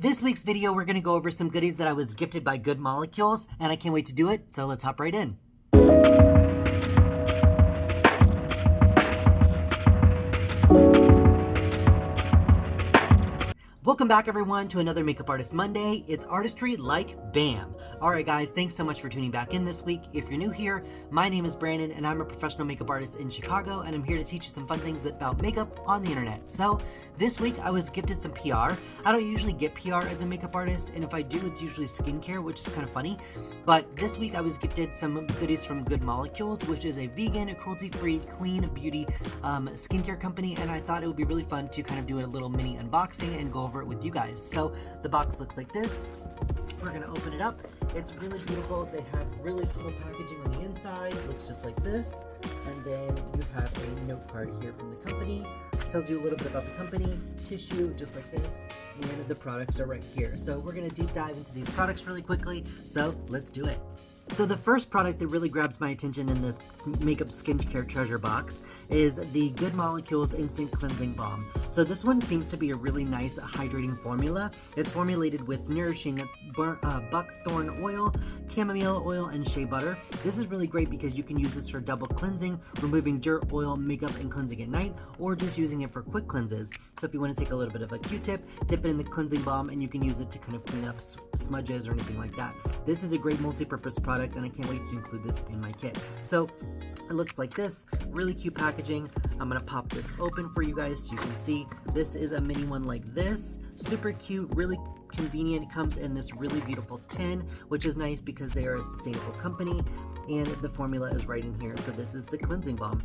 This week's video, we're going to go over some goodies that I was gifted by Good Molecules, and I can't wait to do it, so let's hop right in. Welcome back everyone to another Makeup Artist Monday. It's artistry like BAM. Alright guys, thanks so much for tuning back in this week. If you're new here, my name is Brandon and I'm a professional makeup artist in Chicago, and I'm here to teach you some fun things about makeup on the internet. So this week I was gifted some PR. I don't usually get PR as a makeup artist, and if I do, it's usually skincare, which is kind of funny. But this week I was gifted some goodies from Good Molecules, which is a vegan, cruelty-free, clean beauty skincare company, and I thought it would be really fun to kind of do a little mini unboxing and go over it with you guys. So the box looks like this. We're gonna open it up. It's really beautiful. They have really cool packaging on the inside. It looks just like this. And then you have a note card here from the company. Tells you a little bit about the company, tissue, just like this, and the products are right here. So we're gonna deep dive into these products really quickly. So let's do it. So the first product that really grabs my attention in this makeup skincare treasure box is the Good Molecules Instant Cleansing Balm. So this one seems to be a really nice hydrating formula. It's formulated with nourishing buckthorn oil, chamomile oil, and shea butter. This is really great because you can use this for double cleansing, removing dirt, oil, makeup, and cleansing at night, or just using it for quick cleanses. So if you want to take a little bit of a Q-tip, dip it in the cleansing balm, and you can use it to kind of clean up smudges or anything like that. This is a great multi-purpose product, and I can't wait to include this in my kit. So it looks like this, really cute packaging. I'm gonna pop this open for you guys so you can see. This is a mini one like this, super cute, really convenient. It comes in this really beautiful tin, which is nice because they are a sustainable company, and the formula is right in here. So this is the cleansing balm.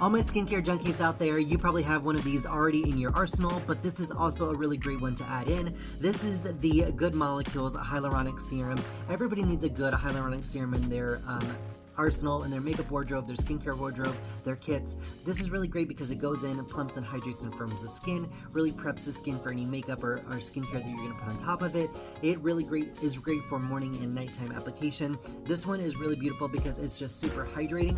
All my skincare junkies out there, you probably have one of these already in your arsenal, but this is also a really great one to add in. This is the Good Molecules Hyaluronic Serum. Everybody needs a good hyaluronic serum in their arsenal, in their makeup wardrobe, their skincare wardrobe, their kits. This is really great because it goes in and plumps and hydrates and firms the skin, really preps the skin for any makeup or skincare that you're going to put on top of it. It really is great for morning and nighttime application. This one is really beautiful because it's just super hydrating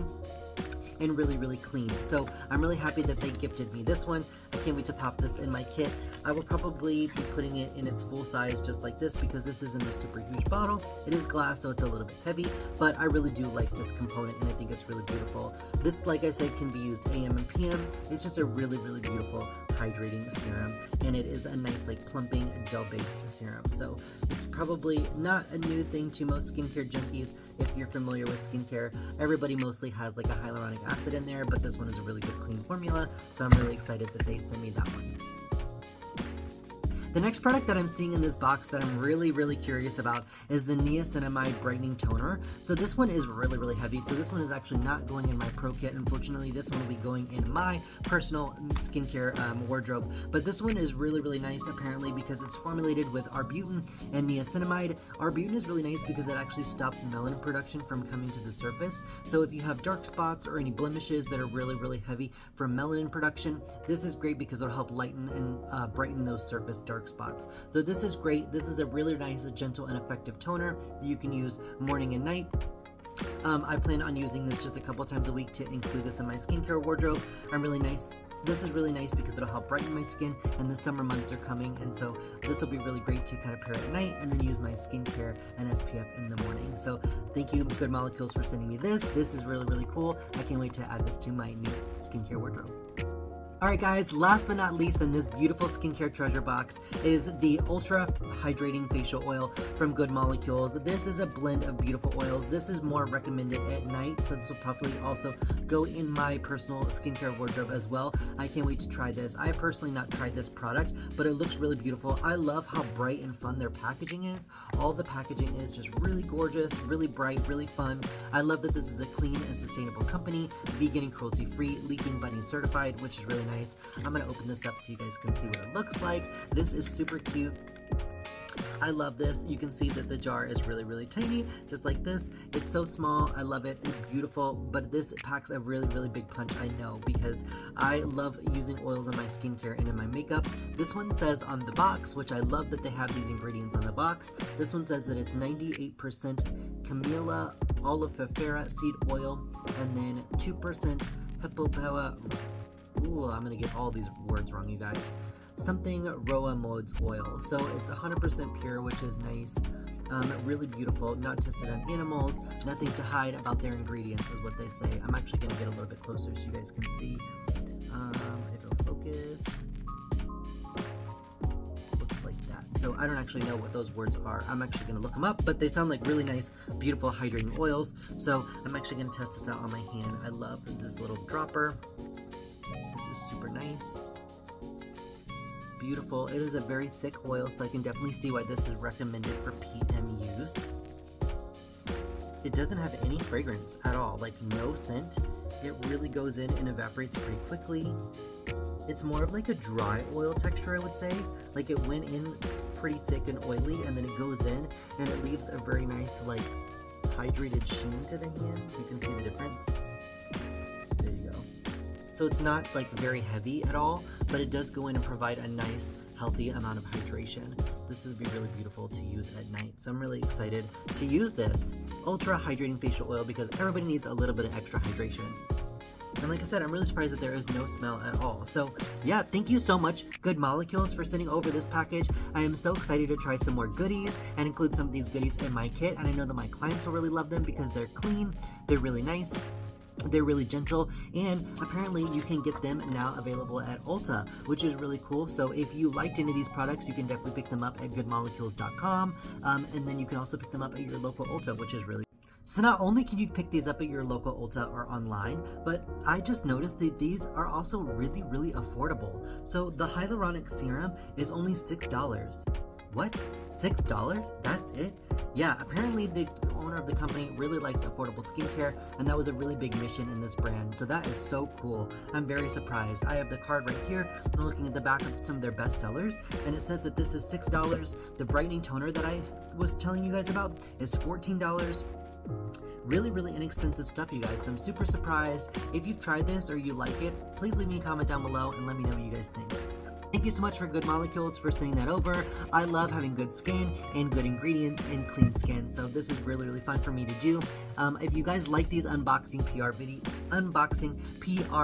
and really clean. So I'm really happy that they gifted me this one. I can't wait to pop this in my kit. I will probably be putting it in its full size just like this because this isn't a super huge bottle. It is glass, so it's a little bit heavy, but I really do like this component and I think it's really beautiful. This, like I said, can be used AM and PM. It's just a really beautiful hydrating serum, and it is a nice like plumping gel-based serum. So it's probably not a new thing to most skincare junkies. If you're familiar with skincare, everybody mostly has like a hyaluronic acid in there, but this one is a really good clean formula, so I'm really excited that they sent me that one. The next product that I'm seeing in this box that I'm really curious about is the Niacinamide Brightening Toner. So this one is really heavy, so this one is actually not going in my pro kit. Unfortunately, this one will be going in my personal skincare wardrobe. But this one is really nice apparently because it's formulated with arbutin and niacinamide. Arbutin is really nice because it actually stops melanin production from coming to the surface. So if you have dark spots or any blemishes that are really heavy from melanin production, this is great because it'll help lighten and brighten those surface dark spots. So this is great. This is a really nice, gentle, and effective toner that you can use morning and night. I plan on using this just a couple times a week to include this in my skincare wardrobe. This is really nice because it'll help brighten my skin, and the summer months are coming, and so this will be really great to kind of pair at night and then use my skincare and SPF in the morning. So thank you, Good Molecules, for sending me this. This is really cool. I can't wait to add this to my new skincare wardrobe. Alright guys, last but not least in this beautiful skincare treasure box is the Ultra Hydrating Facial Oil from Good Molecules. This is a blend of beautiful oils. This is more recommended at night, so this will probably also go in my personal skincare wardrobe as well. I can't wait to try this. I have personally not tried this product, but it looks really beautiful. I love how bright and fun their packaging is. All the packaging is just really gorgeous, really bright, really fun. I love that this is a clean and sustainable company, vegan and cruelty-free, leak-in bunny certified, which is really nice. I'm going to open this up so you guys can see what it looks like. This is super cute. I love this. You can see that the jar is really tiny, just like this. It's so small. I love it. It's beautiful, but this packs a really big punch, I know, because I love using oils in my skincare and in my makeup. This one says on the box, which I love that they have these ingredients on the box. This one says that it's 98% Camellia oleifera seed oil and then 2% Hippopea. Ooh, I'm gonna get all these words wrong, you guys. something Roa Modes oil. So it's 100% pure, which is nice. Really beautiful, not tested on animals, nothing to hide about their ingredients is what they say. I'm actually going to get a little bit closer so you guys can see. It'll focus. Looks like that. So I don't actually know what those words are. I'm actually going to look them up, but they sound like really nice, beautiful hydrating oils. So I'm actually going to test this out on my hand. I love this little dropper. This is super nice. Beautiful. It is a very thick oil, so I can definitely see why this is recommended for PM use. It doesn't have any fragrance at all, like no scent. It really goes in and evaporates pretty quickly. It's more of like a dry oil texture, I would say. Like it went in pretty thick and oily, and then it goes in and it leaves a very nice like hydrated sheen to the hand. You can see the difference. There you go. So it's not like very heavy at all, but it does go in and provide a nice, healthy amount of hydration. This would be really beautiful to use at night. So I'm really excited to use this ultra hydrating facial oil because everybody needs a little bit of extra hydration. And like I said, I'm really surprised that there is no smell at all. So yeah, thank you so much, Good Molecules, for sending over this package. I am so excited to try some more goodies and include some of these goodies in my kit. And I know that my clients will really love them because they're clean, they're really nice, they're really gentle, and apparently you can get them now available at Ulta, which is really cool. So if you liked any of these products, you can definitely pick them up at goodmolecules.com, and then you can also pick them up at your local Ulta, which is really So not only can you pick these up at your local Ulta or online, but I just noticed that these are also really, really affordable. So the hyaluronic serum is only $6. What? $6? That's it? Yeah, apparently the owner of the company really likes affordable skincare, and that was a really big mission in this brand. So that is so cool. I'm very surprised. I have the card right here. I'm looking at the back of some of their best sellers, and it says that this is $6. The brightening toner that I was telling you guys about is $14. Really, really inexpensive stuff, you guys. So I'm super surprised. If you've tried this or you like it, please leave me a comment down below and let me know what you guys think. Thank you so much for Good Molecules for sending that over. I love having good skin and good ingredients and clean skin, so this is really, really fun for me to do. If you guys like these unboxing PR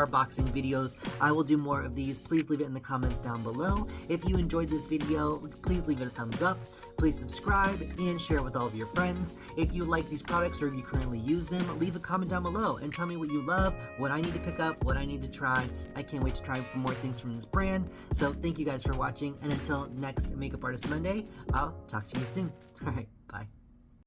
boxing videos, I will do more of these. Please leave it in the comments down below. If you enjoyed this video, please leave it a thumbs up. Please subscribe and share it with all of your friends. If you like these products or if you currently use them, leave a comment down below and tell me what you love, what I need to pick up, what I need to try. I can't wait to try more things from this brand. So thank you guys for watching, and until next Makeup Artist Monday, I'll talk to you soon. All right, bye.